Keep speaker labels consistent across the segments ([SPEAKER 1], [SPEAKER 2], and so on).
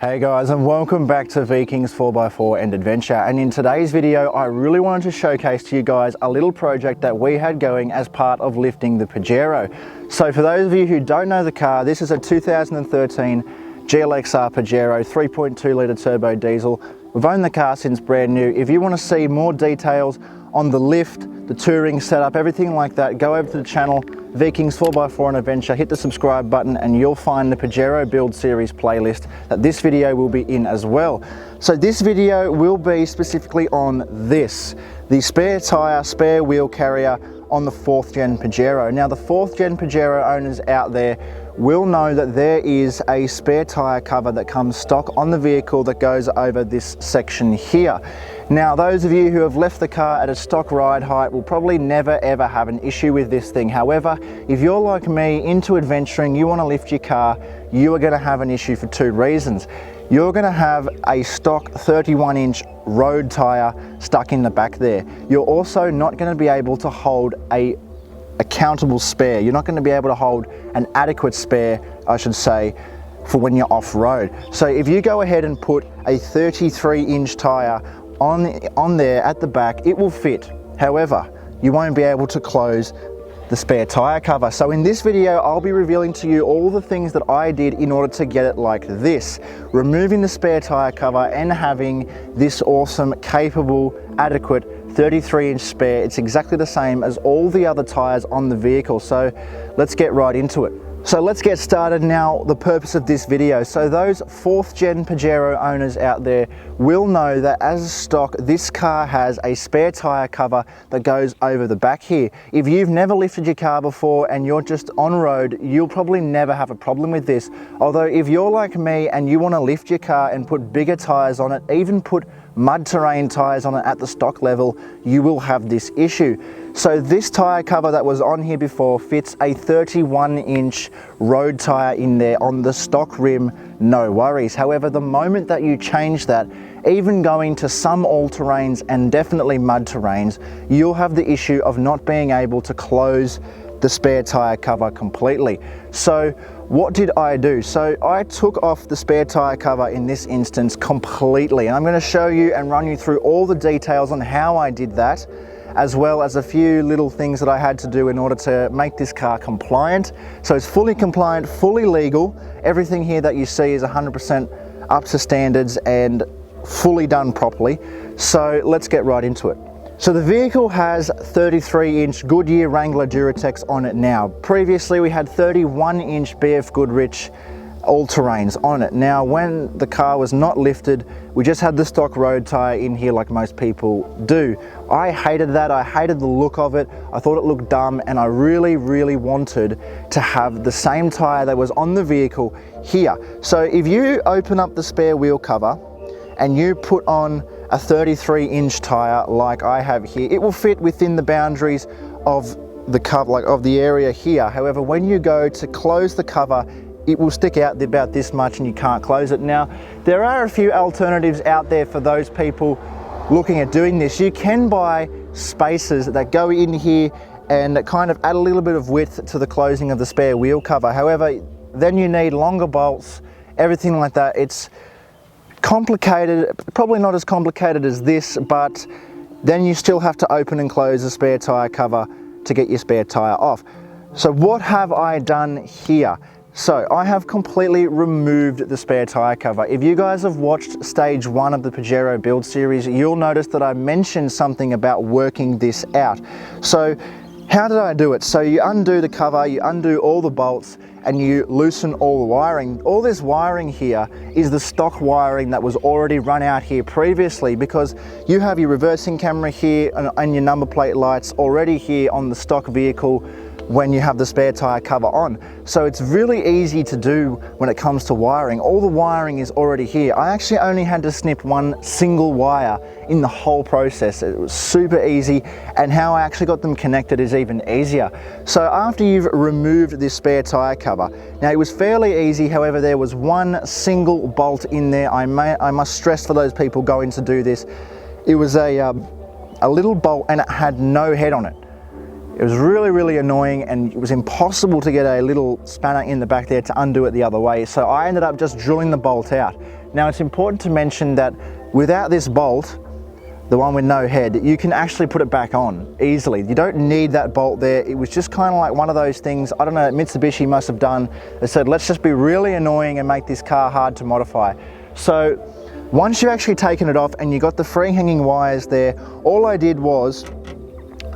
[SPEAKER 1] Hey guys, and welcome back to Vikings 4x4 and Adventure. And in today's video, I really wanted to showcase to you guys a little project that we had going as part of lifting the Pajero. So for those of you who don't know the car, this is a 2013 GLXR Pajero 3.2 litre turbo diesel. We've owned the car since brand new. If you want to see more details on the lift, the touring setup, everything like that, go over to the channel, Vikings 4x4 and Adventure, hit the subscribe button and you'll find the Pajero build series playlist that this video will be in as well. So this video will be specifically on this, the spare tyre, spare wheel carrier on the 4th gen Pajero. Now the 4th gen Pajero owners out there will know that there is a spare tyre cover that comes stock on the vehicle that goes over this section here. Now those of you who have left the car at a stock ride height will probably never ever have an issue with this thing. However, if you're like me, into adventuring, you want to lift your car, you are going to have an issue for two reasons. You're going to have a stock 31-inch road tyre stuck in the back there. You're also not going to be able to hold a countable spare. You're not going to be able to hold an adequate spare, I should say, for when you're off-road. So if you go ahead and put a 33-inch tyre on there at the back, it will fit. However, you won't be able to close the spare tyre cover. So in this video, I'll be revealing to you all the things that I did in order to get it like this, removing the spare tyre cover and having this awesome, capable, adequate 33-inch spare. It's exactly the same as all the other tyres on the vehicle. So let's get right into it. So let's get started now, the purpose of this video. So those 4th gen Pajero owners out there will know that as stock, this car has a spare tyre cover that goes over the back here. If you've never lifted your car before and you're just on road, you'll probably never have a problem with this. Although if you're like me and you want to lift your car and put bigger tyres on it, even put mud terrain tyres on it at the stock level, you will have this issue. So this tyre cover that was on here before fits a 31-inch road tyre in there on the stock rim, no worries. However, the moment that you change that, even going to some all-terrains and definitely mud terrains, you'll have the issue of not being able to close the spare tyre cover completely. So what did I do? So I took off the spare tyre cover in this instance completely, and I'm going to show you and run you through all the details on how I did that, as well as a few little things that I had to do in order to make this car compliant. So it's fully compliant, fully legal. Everything here that you see is 100% up to standards and fully done properly. So let's get right into it. So the vehicle has 33-inch Goodyear Wrangler Duratex on it now. Previously we had 31-inch BF Goodrich all-terrains on it. Now when the car was not lifted, we just had the stock road tyre in here like most people do. I hated that, I hated the look of it, I thought it looked dumb, and I really wanted to have the same tyre that was on the vehicle here. So if you open up the spare wheel cover and you put on a 33-inch tyre like I have here, it will fit within the boundaries of the cover, like of the area here. However, when you go to close the cover, it will stick out about this much and you can't close it. Now, there are a few alternatives out there for those people looking at doing this. You can buy spacers that go in here and that kind of add a little bit of width to the closing of the spare wheel cover. However, then you need longer bolts, everything like that. It's complicated, probably not as complicated as this, but then you still have to open and close the spare tyre cover to get your spare tyre off. So what have I done here? So I have completely removed the spare tyre cover. If you guys have watched stage 1 of the Pajero build series, you'll notice that I mentioned something about working this out. So how did I do it? So you undo the cover, you undo all the bolts, and you loosen all the wiring. All this wiring here is the stock wiring that was already run out here previously, because you have your reversing camera here and your number plate lights already here on the stock vehicle when you have the spare tyre cover on. So it's really easy to do when it comes to wiring. All the wiring is already here. I actually only had to snip one single wire in the whole process. It was super easy, and how I actually got them connected is even easier. So after you've removed this spare tyre cover, now it was fairly easy. However, there was one single bolt in there. I must stress for those people going to do this, it was a little bolt and it had no head on it. It was really annoying, and it was impossible to get a little spanner in the back there to undo it the other way. So I ended up just drilling the bolt out. Now it's important to mention that without this bolt, the one with no head, you can actually put it back on easily. You don't need that bolt there. It was just kind of like one of those things, I don't know, Mitsubishi must have done. They said, let's just be really annoying and make this car hard to modify. So once you've actually taken it off and you got the free hanging wires there, all I did was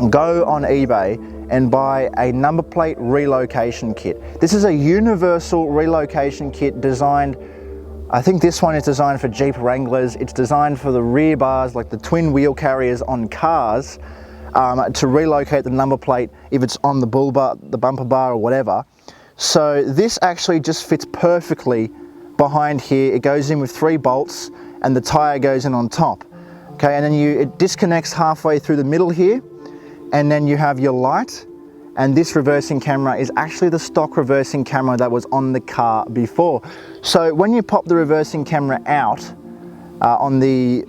[SPEAKER 1] go on eBay and buy a number plate relocation kit. This is a universal relocation kit designed, I think this one is designed for Jeep Wranglers. It's designed for the rear bars, like the twin wheel carriers on cars, to relocate the number plate if it's on the bull bar, the bumper bar or whatever. So this actually just fits perfectly behind here. It goes in with 3 bolts and the tire goes in on top. Okay, and then it disconnects halfway through the middle here, and then you have your light. And this reversing camera is actually the stock reversing camera that was on the car before. So when you pop the reversing camera out on the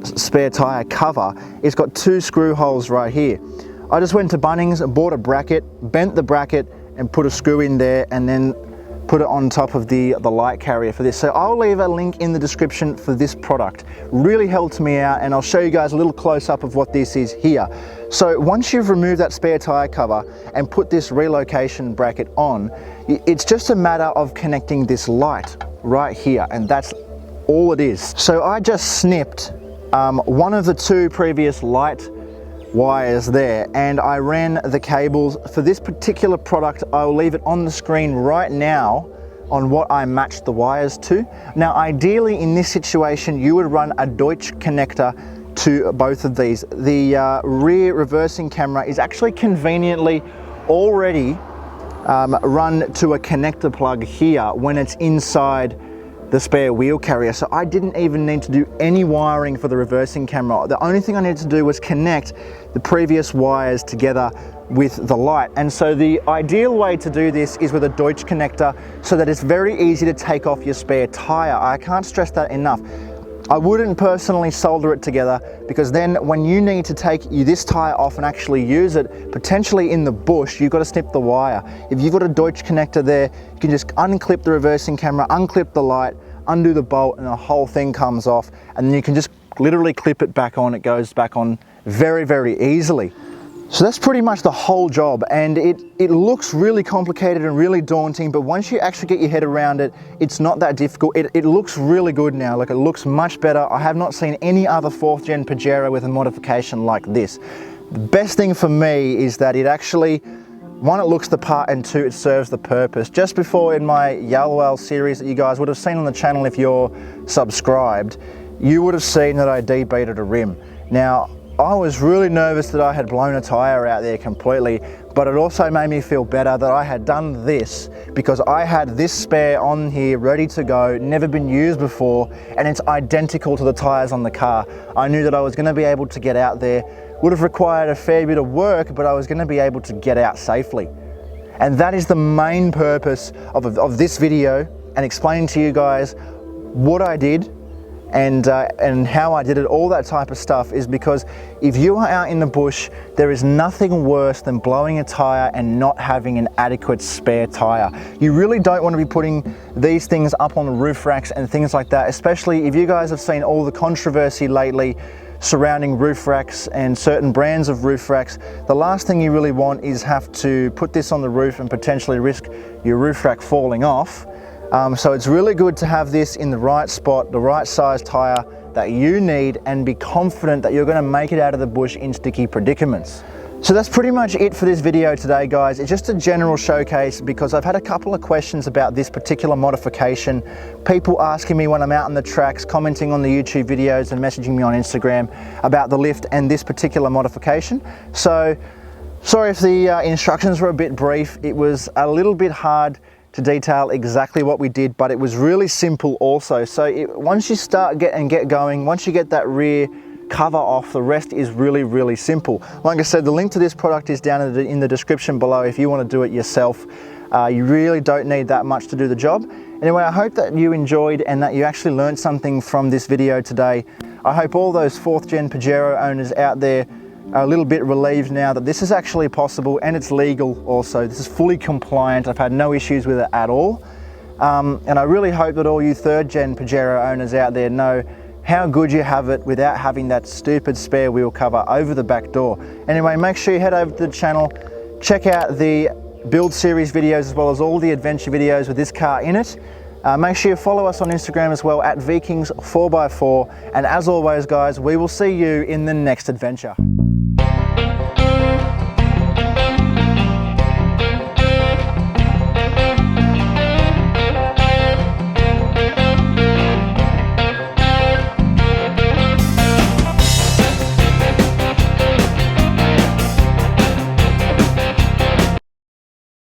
[SPEAKER 1] spare tire cover, it's got 2 screw holes right here. I just went to Bunnings and bought a bracket, bent the bracket and put a screw in there, and then put it on top of the light carrier for this. So I'll leave a link in the description for this product. Really helped me out, and I'll show you guys a little close up of what this is here. So once you've removed that spare tire cover and put this relocation bracket on, it's just a matter of connecting this light right here, and that's all it is. So I just snipped one of the 2 previous light wires there, and I ran the cables for this particular product. I'll leave it on the screen right now on what I matched the wires to. Now ideally in this situation you would run a Deutsch connector to both of these. The rear reversing camera is actually conveniently already run to a connector plug here when it's inside the spare wheel carrier. So I didn't even need to do any wiring for the reversing camera. The only thing I needed to do was connect the previous wires together with the light. And so the ideal way to do this is with a Deutsch connector, so that it's very easy to take off your spare tire. I can't stress that enough. I wouldn't personally solder it together, because then when you need to take this tire off and actually use it, potentially in the bush, you've got to snip the wire. If you've got a Deutsch connector there, you can just unclip the reversing camera, unclip the light, undo the bolt, and the whole thing comes off, and then you can just literally clip it back on. It goes back on very, very easily. So that's pretty much the whole job, and it looks really complicated and really daunting, but once you actually get your head around it, it's not that difficult. It looks really good now. Like, it looks much better. I have not seen any other 4th gen Pajero with a modification like this. The best thing for me is that it actually, 1, it looks the part, and 2, it serves the purpose. Just before, in my Yalwell series that you guys would have seen on the channel if you're subscribed, you would have seen that I debeaded a rim. Now, I was really nervous that I had blown a tire out there completely, but it also made me feel better that I had done this, because I had this spare on here ready to go, never been used before, and it's identical to the tires on the car. I knew that I was going to be able to get out there. Would have required a fair bit of work, but I was going to be able to get out safely. And that is the main purpose of this video, and explaining to you guys what I did and how I did it, all that type of stuff, is because if you are out in the bush, there is nothing worse than blowing a tire and not having an adequate spare tire. You really don't want to be putting these things up on the roof racks and things like that, especially if you guys have seen all the controversy lately surrounding roof racks and certain brands of roof racks. The last thing you really want is have to put this on the roof and potentially risk your roof rack falling off. So it's really good to have this in the right spot, the right size tire that you need, and be confident that you're going to make it out of the bush in sticky predicaments. So that's pretty much it for this video today, guys. It's just a general showcase, because I've had a couple of questions about this particular modification. People asking me when I'm out on the tracks, commenting on the YouTube videos and messaging me on Instagram about the lift and this particular modification. So sorry if the instructions were a bit brief. It was a little bit hard to detail exactly what we did, but it was really simple also. So once you start get going, once you get that rear cover off, the rest is really, really simple. Like I said, the link to this product is down in the description below if you want to do it yourself. You really don't need that much to do the job. Anyway, I hope that you enjoyed and that you actually learned something from this video today. I hope all those 4th gen Pajero owners out there are a little bit relieved now that this is actually possible, and it's legal also. This is fully compliant. I've had no issues with it at all. And I really hope that all you third gen Pajero owners out there know how good you have it without having that stupid spare wheel cover over the back door. Anyway, make sure you head over to the channel, check out the build series videos as well as all the adventure videos with this car in it. Make sure you follow us on Instagram as well at Vikings4x4. And as always guys, we will see you in the next adventure.